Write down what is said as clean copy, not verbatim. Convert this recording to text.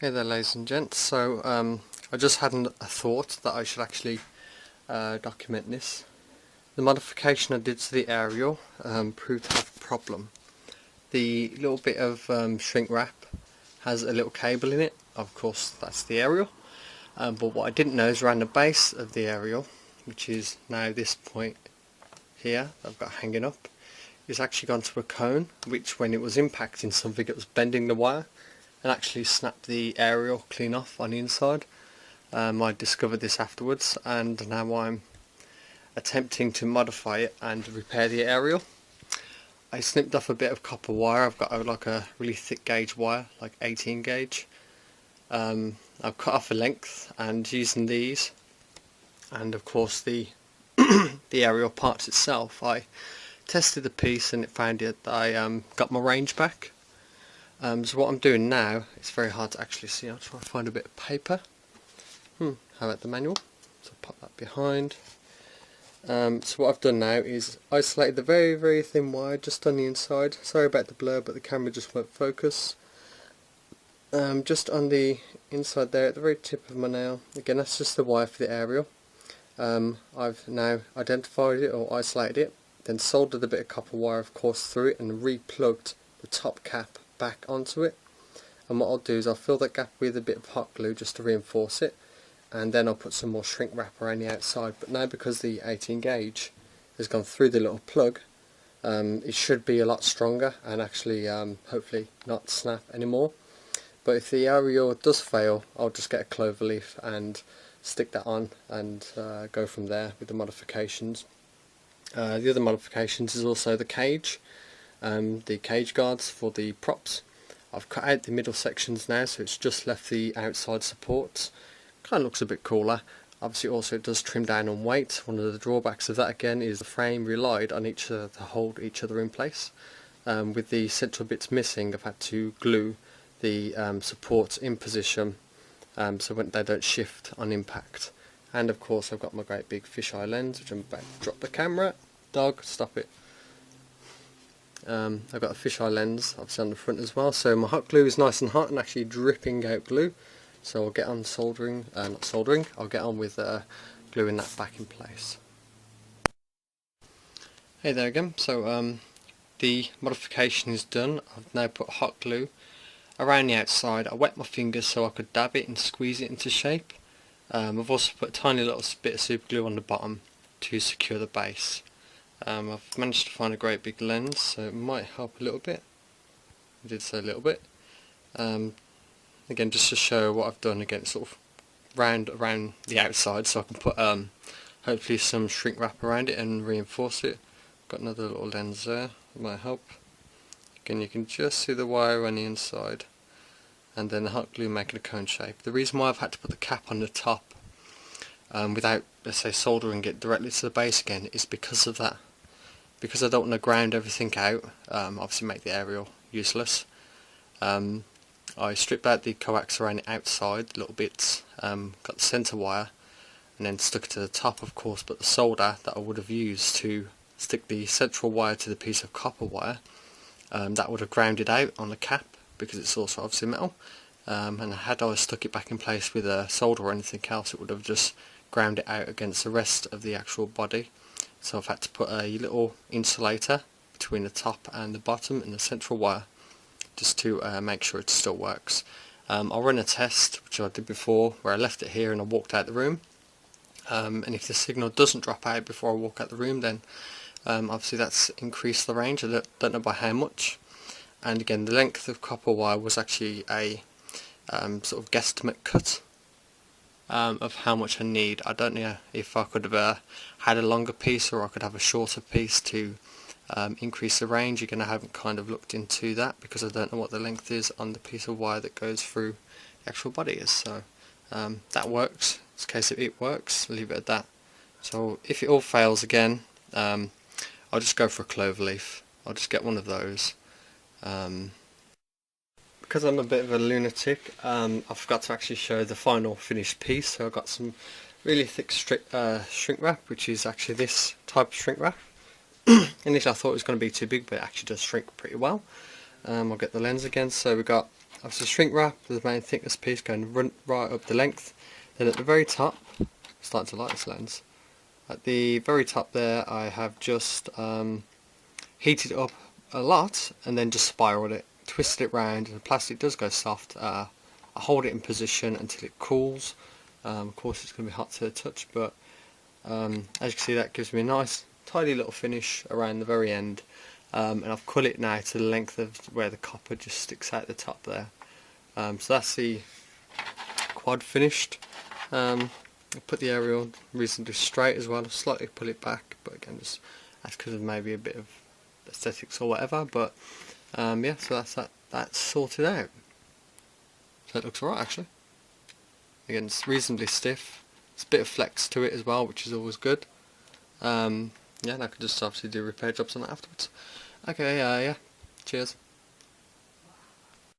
Hey there ladies and gents, so I just had a thought that I should actually document this. The modification I did to the aerial proved to have a problem. The little bit of shrink wrap has a little cable in it, of course that's the aerial, but what I didn't know is around the base of the aerial, which is now this point here that I've got hanging up, it's actually gone to a cone, which when it was impacting something it was bending the wire and actually snapped the aerial clean off on the inside. I discovered this afterwards, and now I'm attempting to modify it and repair the aerial. I snipped off a bit of copper wire. I've got like a really thick gauge wire, like 18 gauge. I've cut off a length, and using these and of course the the aerial parts itself, I tested the piece and it found it that I got my range back. So what I'm doing now, it's very hard to actually see. I'll try and find a bit of paper. How about the manual? So pop that behind. So what I've done now is isolated the very, very thin wire just on the inside. Sorry about the blur, but the camera just won't focus. Just on the inside there, at the very tip of my nail. Again, that's just the wire for the aerial. I've now identified it or isolated it, then soldered a bit of copper wire, of course, through it and re-plugged the top cap back onto it. And what I'll do is I'll fill that gap with a bit of hot glue just to reinforce it, and then I'll put some more shrink wrap around the outside. But now because the 18 gauge has gone through the little plug, it should be a lot stronger and actually hopefully not snap anymore. But if the aerial does fail, I'll just get a clover leaf and stick that on and go from there with the modifications. The other modifications is also the cage. The cage guards for the props. I've cut out the middle sections now, so it's just left the outside supports. Kind of looks a bit cooler. Obviously also it does trim down on weight. One of the drawbacks of that again is the frame relied on each other to hold each other in place. With the central bits missing, I've had to glue the supports in position so when they don't shift on impact. And of course I've got my great big fisheye lens, which I'm about to drop the camera. Dog, stop it. I've got a fisheye lens obviously on the front as well, so my hot glue is nice and hot and actually dripping out glue, so I'll get on soldering, not soldering, I'll get on with gluing that back in place. Hey there again, so the modification is done. I've now put hot glue around the outside. I wet my fingers so I could dab it and squeeze it into shape. I've also put a tiny little bit of super glue on the bottom to secure the base. I've managed to find a great big lens, so it might help a little bit. I did say a little bit. Again, just to show what I've done, again, sort of round around the outside, so I can put hopefully some shrink wrap around it and reinforce it. Got another little lens there, that might help. Again, you can just see the wire on the inside, and then the hot glue making a cone shape. The reason why I've had to put the cap on the top without, let's say, soldering it directly to the base again is because of that. Because I don't want to ground everything out, obviously make the aerial useless. I stripped out the coax around the outside, little bits, got the centre wire, and then stuck it to the top, of course, but the solder that I would have used to stick the central wire to the piece of copper wire, that would have grounded out on the cap, because it's also obviously metal, and had I stuck it back in place with a solder or anything else, it would have just ground it out against the rest of the actual body. So I've had to put a little insulator between the top and the bottom and the central wire, just to make sure it still works. I'll run a test, which I did before, where I left it here and I walked out the room, and if the signal doesn't drop out before I walk out the room, then obviously that's increased the range. I don't know by how much. And again, the length of copper wire was actually a sort of guesstimate cut of how much I need. I don't know if I could have had a longer piece or I could have a shorter piece to increase the range. Again, I haven't kind of looked into that because I don't know what the length is on the piece of wire that goes through the actual body is. So that works. It's a case of it works, leave it at that. So if it all fails again, I'll just go for a clover leaf. I'll just get one of those. Because I'm a bit of a lunatic, I forgot to actually show the final finished piece, so I've got some really thick shrink wrap, which is actually this type of shrink wrap. Initially I thought it was going to be too big, but it actually does shrink pretty well. I'll get the lens again, so we've got obviously shrink wrap the main thickness piece going right up the length. Then at the very top, I'm starting to like this lens, at the very top there I have just heated it up a lot and then just spiraled it, twisted it round, and the plastic does go soft. I hold it in position until it cools. Of course it's going to be hot to the touch, but as you can see, that gives me a nice tidy little finish around the very end. And I've cut it now to the length of where the copper just sticks out the top there. So that's the quad finished. I put the aerial reasonably straight as well. I'll slightly pull it back, but again, just that's because of maybe a bit of aesthetics or whatever. But yeah, so that's sorted out. So it looks alright actually. Again, it's reasonably stiff. It's a bit of flex to it as well, which is always good. Yeah, and I can just obviously do repair jobs on that afterwards. Okay, yeah, cheers.